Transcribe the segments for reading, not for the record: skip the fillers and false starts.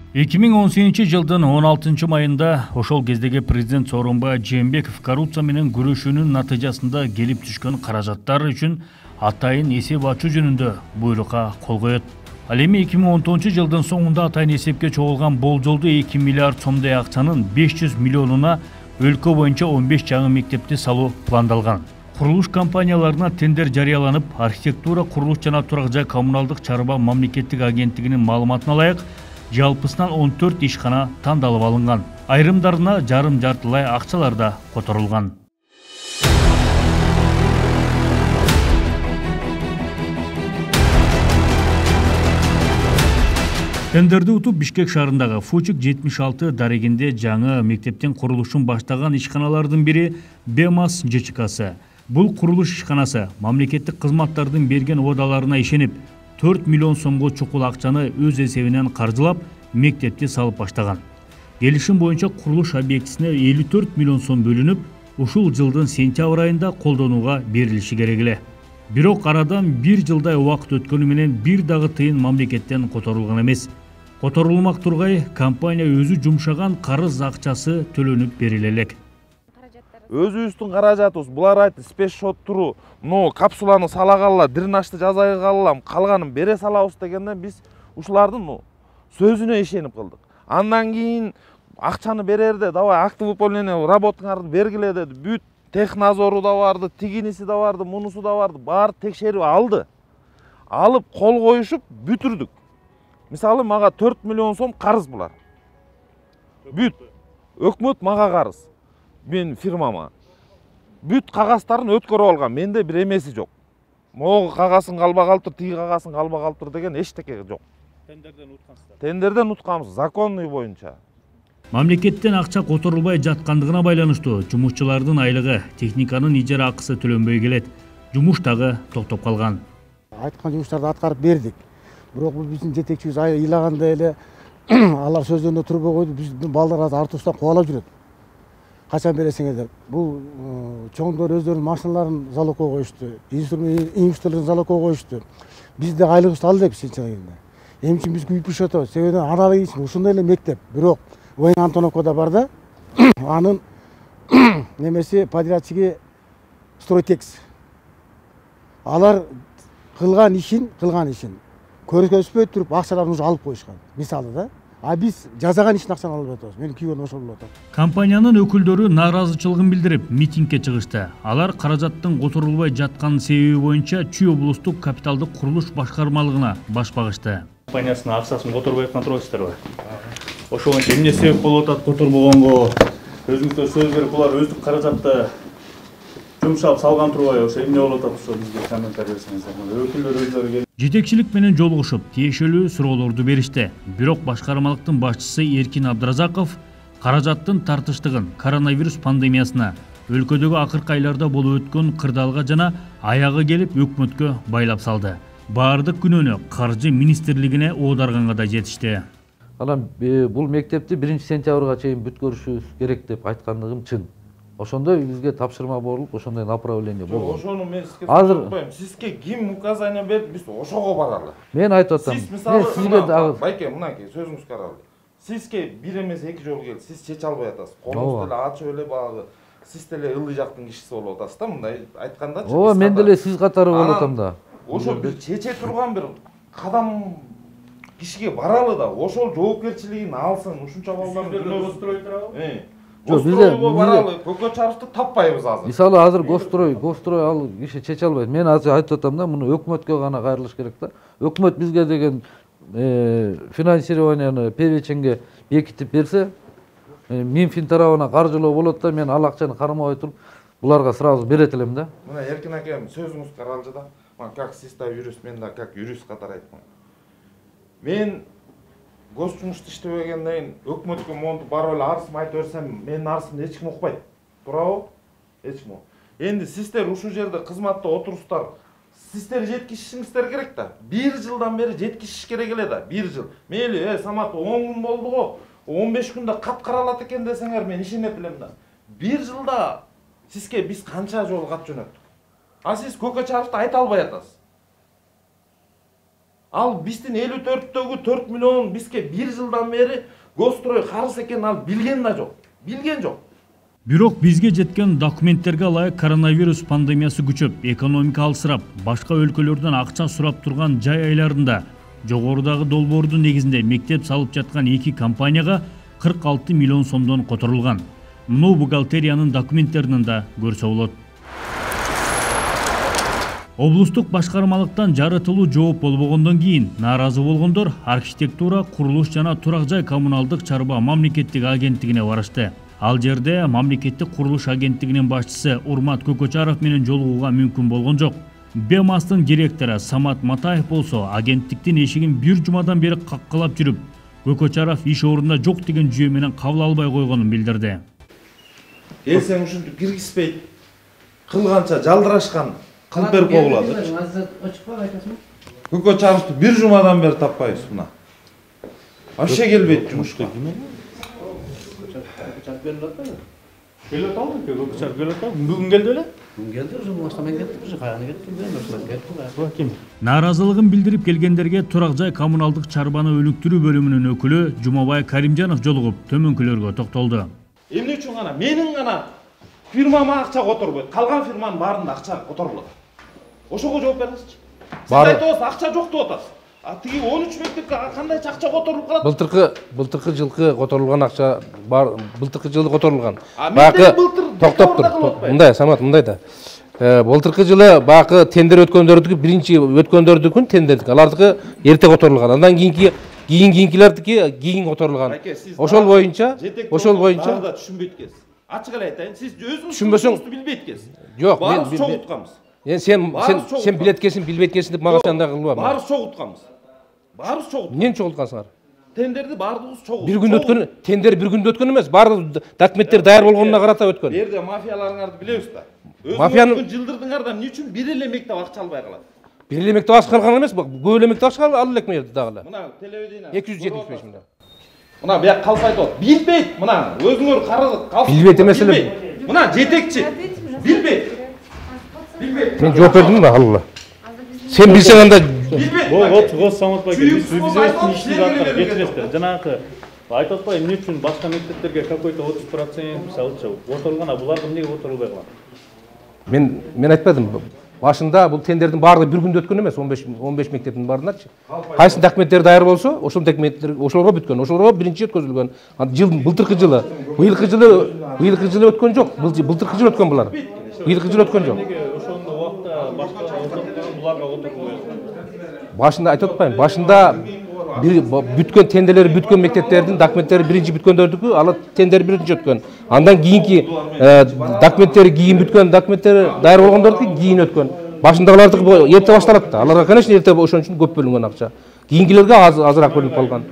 2018-жылдын 16-майында ошол кездеги президент Сооронбай Жээнбеков коррупция менен күрөшүүнүн натыйжасында келип түшкөн каражаттар үчүн атайын эсеп ачуу жөнүндө буйрукка кол коет. Ал эми 2019-жылдын соңунда атайын эсепке чогулган болжолдуу 2 миллиард сомдой акчанын 500 миллионуна өлкө боюнча 15 жаңы мектепти салуу пландалган. Курулуш компанияларына тендер жарыяланып, архитектура, курулуш жана турак жай коммуналдык чарба мамлекеттик агенттигинин маалыматына ылайык жалпысынан 14 ишкана тандалып алынган. Айрымдарына жарым-жартылай акчалар да которулган. Тендерди утуп Бишкек шаарындагы Фучик 76 дарегинде жаңы мектептин курулушун баштаган ишканалардын бири БЕМАС ЖЧКсы. Бул курулуш ишканасы мамлекеттик кызматтардын берген оодаларына ишенип, 4 миллион сомго чукул акчаны өз эсебинен каржылап, мектепти салып баштаган. Келишим боюнча курулуш объектисине 54 миллион сом бөлүнүп, ушул жылдын сентябрь айында колдонууга берилиши керек эле. Бирок арадан 1 жылдай убакыт өткөнү менен бир дагы тыйын мамлекеттен которулган эмес. Которулмак тургай, компания өзү жумшаган карыз акчасы төлөнүп бериле элек. Өзүбүздүн каражатыбыз, булар айтты, спецшот туру, капсуланы салагалла, дренажды жазайгаллам, калганын бере салабыз дегенде биз ушулардын сөзүнө ишенип калдык. Андан кийин акчаны берерде, давай акты выполнение работаңарды бергиле деди. Бүт технадзору да барды, тигиниси да барды, мунусу да барды, баары текшерип алды. Алып кол коюшуп бүтүрдүк. Мисалы мага 4 миллион сом карыз булар. Бүт өкмөт мага карыз. Мен фирмама. Бүт кагаздарын өткөрүп алган. Менде бир эмеси жок. Могу кагасын калба калтыр, тиги кагасын калба калтыр деген эчтеке жок. Тендерден уткансыздар. Тендерден утканбыз, законный боюнча. Мамлекеттен акча которулбай жаткандыгына байланыштуу жумушчулардын айлыгы, техниканын ижара акысы төлөнбөй келет. Жумуш дагы токтоп калган. Айткан жумуштарды аткарып бердик. Бирок бул биздин жетекчибиз ыйлаганда эле алар сөздөрүндө турбой койду. Биздин балдар азыр автобустан кубалап жүрөт. Качан бересиңер деп. Бул чоңдор өздөрүнүн машиналарын залогко коюшту, имуществолорун залогко коюшту. Биз да айлыгыбызды ал деп чынчылыгында. Эмне үчүн биз күйүп атабыз? Себеби аналыгы үчүн ушундай эле мектеп. Бирок Воин Антоновкада бар да, анын немеси подрядчиги Стройтекс. Алар кылган ишин көрсөтпөй туруп акчаларын уже алып коюшкан. Мисалы да. А биз жазаган ишин акчаны алып атабыз. Менин күйгөнүм ошол болуп атат. Компаниянын өкүлдөрү нааразычылыгын билдирип, митингге чыгышты. Алар каражаттын которулбай жаткан себеби боюнча Чүй облустук капиталдык курулуш башкармалыгына баш багышты. Компаниясынын акчасын которбой аткан турасыздарбы? Ошол боюнча эмне себеп болуп атат которбогонго? Өзүңүздөр сөз берип, булар өздүк каражатты жумшап салган турбайбы? Ошо эмне болуп атат, ошо бизге комментарий берсеңиздер. Өкүлдөр өздөрү келип жетекчилик менен жолугушуп, тиешелүү суроолорду беришти. Бирок башкармалыктын башчысы Эркин Абдыразаков каражаттын тартыштыгын коронавирус пандемиясына, өлкөдөгү акыркы айларда болуп өткөн кырдаалга жана аягы келип өкмөткө байлап салды. Баардык күнөөнү каржы министрлигине оодарганга да жетишти. Анан бул мектепти 1 сентябрга чейин бүткөрүшүбүз керек деп айткандыгым чын. Ошондо бизге тапшырма болуп, ошондой направление болгон. Ошону мен сизге айтпайм. Сизге ким указание берди, биз ошого баралы. Мен айтып атам. Мен сизге дагы байке, мынакей сөзүңүз каралы. Сизге бир эмес эки жолу келди. Сиз чече албай атасыз. Колуңузду деле ачып эле багы сиз деле ылдый жактын кишиси болуп атасыз да, мындай айткандачы. Ооба, мен деле сиз катары болуп атам да. Ошо бир чече турган бир кадам кишиге баралы да, ошол жоопкерчилигин алсын, ушунча балдарды Гострой турабы? Гостройго баралы, Көкө Чарыфты таппайбыз азыр. Мисалы азыр гострой ал киши чече албайт. Мен азыр айтып атам да, муну өкмөткө гана кайрылыш керек да. Өкмөт бизге деген финансированияны переченге бекитип берсе, Минфин тарабынан каржылоо болот да, мен ал акчаны кармабай туруп, буларга сразу берет элем да. Мына Эркин акем сөзүңүз каралжы да. Как систем юрист, мен да как юрист катары айткан. Мен госчумушта иштебегенден кийин өкмөткө монтуп барып эле арызымды айтып берсем, менин арызымды эч ким укпайт. Туурабы? Эч ким. Энди сиздер ушул жерде кызматта отурсуздар. Сиздер жеткизишиңиздер керек да. 1 жылдан бери жеткизиш керек эле да. 1 жыл. Мейли, Самат 10 күн болду го. 15 күндө кат каралат экен десеңер, мен ишенет элем да. 1 жылда сизге биз канча жолу кат жөнөттүк. А сиз Көкө Чарыфты айта албай атасыз. Ал биздин 54-төгү 4 миллион бизге 1 жылдан бери Госстрой карыз экенин ал билген да жок. Билген жок. Бирок бизге жеткен документтерге ылайык коронавирус пандемиясы күчөп, экономика алсырап, башка өлкөлөрдөн акча сурап турган жай айларында жогорудагы долбоордун негизинде мектеп салып жаткан 2 компанияга 46 миллион сомдон которулган. Муну бухгалтериянын документтеринен да көрсө болот. Облустук башкармалыктан жарытылуу жооп болбогондон кийин нааразы болгондор архитектура, курулуш жана турак жай коммуналдык чарба мамлекеттик агенттигине барышты. Ал жерде мамлекеттик курулуш агенттигинин башчысы Урмат Көкөчаров менен жолугууга мүмкүн болгон жок. БЕМАСтын директору Самат Матаев болсо агенттиктин эшигин 1 жумадан бери каккалап жүрүп, Көкөчаров иш орунда жок деген жүйө менен кабыл албай койгонун билдирди. Келсең ушинтип киргизбейт. Кылганча жалдырашкан кылып берип койгулат. Көкөчаровду 1 жумадан бери таппайбыз мына. Вообще келбейт жумушка. Келет алдым, Көкөчаров келет алдым. Бүгүн келди эле? Бүгүн келди, ошол баштан кеттик, каяна кеттик, ошол кеттик. Нааразылыгын билдирип келгендерге турак жай коммуналдык чарбаны өнүктүрүү бөлүмүнүн өкүлү Жумабай Каримжанов жолугуп төмөнкүлөргө токтолду. Эмне үчүн гана менин гана фирмама акча которбойт, калган фирманын баарында акча которулат. Ошого жооп бериңизчи. Сиз айтабыз акча жок деп атасыз. А тиги 13 мектепке кандайча акча которулуп калат? Былтыркы жылкы которулган акча бар, былтыркы жылы которулган. Бакы токтоп тур. Мындай, Самат, мындай да. Былтыркы жылы бакы тендер өткөндөрдүкү биринчи өткөндөрдүкүн тендердик. Алардыкы эрте которулган. Андан кийинкилердики кийин которулган. Ошол боюнча да түшүнбөйт экенсиз. Ачык эле айтайын, сиз өзүңүз билбейт экенсиз. Жок, мен чогутканбыз. Сен билет экенсиң, билбейт экенсиң деп мага сандай кылбам. Баарыбыз чогутканбыз. Эмнени чогулткансыңар? Тендерди баардыгыбыз чогулдук. Bir gün өткөн, тендер bir күндө өткөн эмес, баардык документтер даяр болгонуна карата өткөн. Бу жерде мафияларыңарды билебиз да. Мафияны жылдырдыңар да эмне үчүн бир эле мектеп акча албай калат? Bir эле мектеп акча алган эмес, көп эле мектеп акча алып элек мына жерде дагы. Мына телевидение 275 миң. Мына бияк калп айтып, билбейт мына. Өзүңөр карадык. Билбейт эмес эле. Мына жетекчи. Билбейт. Мен жооп бердим да, алла. Сен билсең анда Вот Самат байке, биз өзүбүздүн ишибизди аткарып кетиресиздер. Жанагы айтып атпайбы, эмне үчүн башка мектептерге какой-то 30% мисалыча которулган, а буларга эмнеге которулбай калат? Мен айтпадым. Башында бул тендердин баардыгы bir күндө өткөн эмес, 15 мектептин баарыначы. Кайсы документтер даяр болсо, ошол документтер ошолго бүткөн, ошолго биринчи өткөзүлгөн. Жыл былтыркы жылы, быйылкы жылы өткөн жок. Былтыркы жылы өткөн булар. Быйылкы жылы өткөн жок. Ошондо убакта башка буларга которулбай. Башында айтып атпайм. Башында бүткөн тендерлер бүткөн мектептердин документтери биринчи бүткөндөрдүкү, ал тендер биринчи өткөн. Андан кийинки документтери кийин бүткөн, документтери даяр болгондордуку кийин өткөн. Башындагылардыкы эрте башталат да. Аларга конечно эрте ошон үчүн көп бөлүнгөн акча. Кийинкилерге азыраак бөлүнүп калган.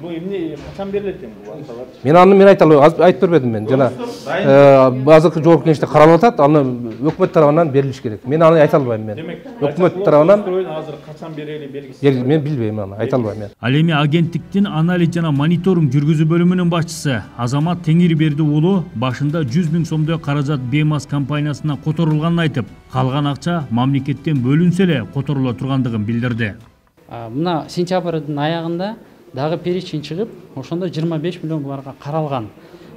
Бул эмне качан берилет эми бул акчалар? Мен айта албайм, айтып бербедим мен. Жана азыркы жогорку кеңеште каралып атат, аны өкмөт тарабынан берилиш керек. Мен аны айта албайм мен. Өкмөт тарабынан азыр качан берели белгисиз. Мен билбейм аны, айта албайм мен. Ал эми агенттиктин анализ жана мониторинг жүргүзүү бөлүмүнүн башчысы Азамат Теңирберди уулу башында 100 000 сомдой каражат БЕМАС компаниясына которулганын айтып, калган акча мамлекеттен бөлүнсө эле которула тургандыгын билдирди. Мына сентябрдын аягында дагы перечень чыгып, ошондо 25 миллион буларга каралган.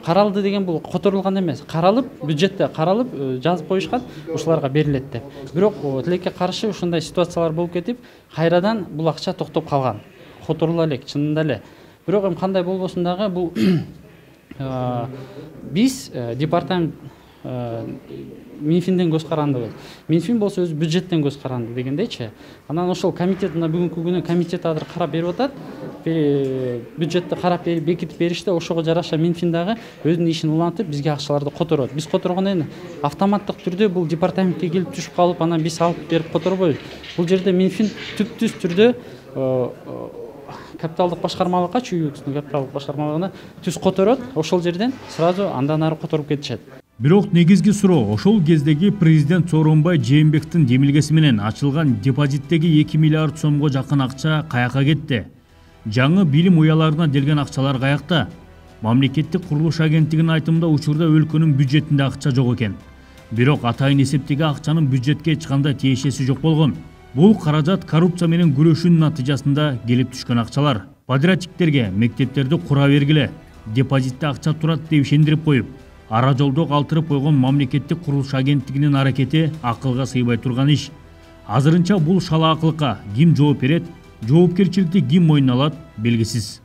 Каралды деген бул которулган эмес, каралып, бюджетте каралып, жазып коюшкан, ушуларга берилет деп. Бирок тилекке каршы ушундай ситуациялар болуп кетип, кайрадан бул акча токтоп калган. Которула элек, чынында эле. Бирок эми кандай болбосун дагы бул биз департамент Минфинден көз каранды. Минфин болсо өз бюджеттен көз каранды дегендейчи. Анан ошол комитет мына бүгүнкү күнү комитет азыр карап берип атат. Бюджетти карап берип бекитип беришти. Ошого жараша Минфин дагы өзүнүн ишин улантып бизге акчаларды которот. Биз которгондон кийин автоматтык түрдө бул департаментке келип түшүп калып, анан биз алып берип которбойбуз. Бул жерде Минфин түптүз түрдө капиталдык башкармалыкка, чүй капиталдык башкармалыгына түз которот. Ошол жерден сразу андан ары которуп кетишет. Бирок негизги суроо ошол кездеги президент Сооронбай Жээнбековдун демилгеси менен ачылган депозиттеги 2 миллиард сомго жакын акча каяка кетти? Жаңы билим уяларына делген акчалар каякта? Мамлекеттик курулуш агенттигинин айтымында учурда өлкөнүн бюджетинде акча жок экен. Бирок атайын эсептеги акчанын бюджетке эч кандай тиешеси жок болгон. Бул каражат коррупция менен күрөшүүнүн натыйжасында келип түшкөн акчалар. Подрядчиктерге мектептерди кура бергиле, депозитте акча турат деп ишендирип коюп, ара жолдо калтырып койгон мамлекеттик курулуш агенттигинин аракети акылга сыйбай турган иш. Азырынча бул шала акылыкка ким жооп берет, жоопкерчиликти ким мойнуна алат белгисиз.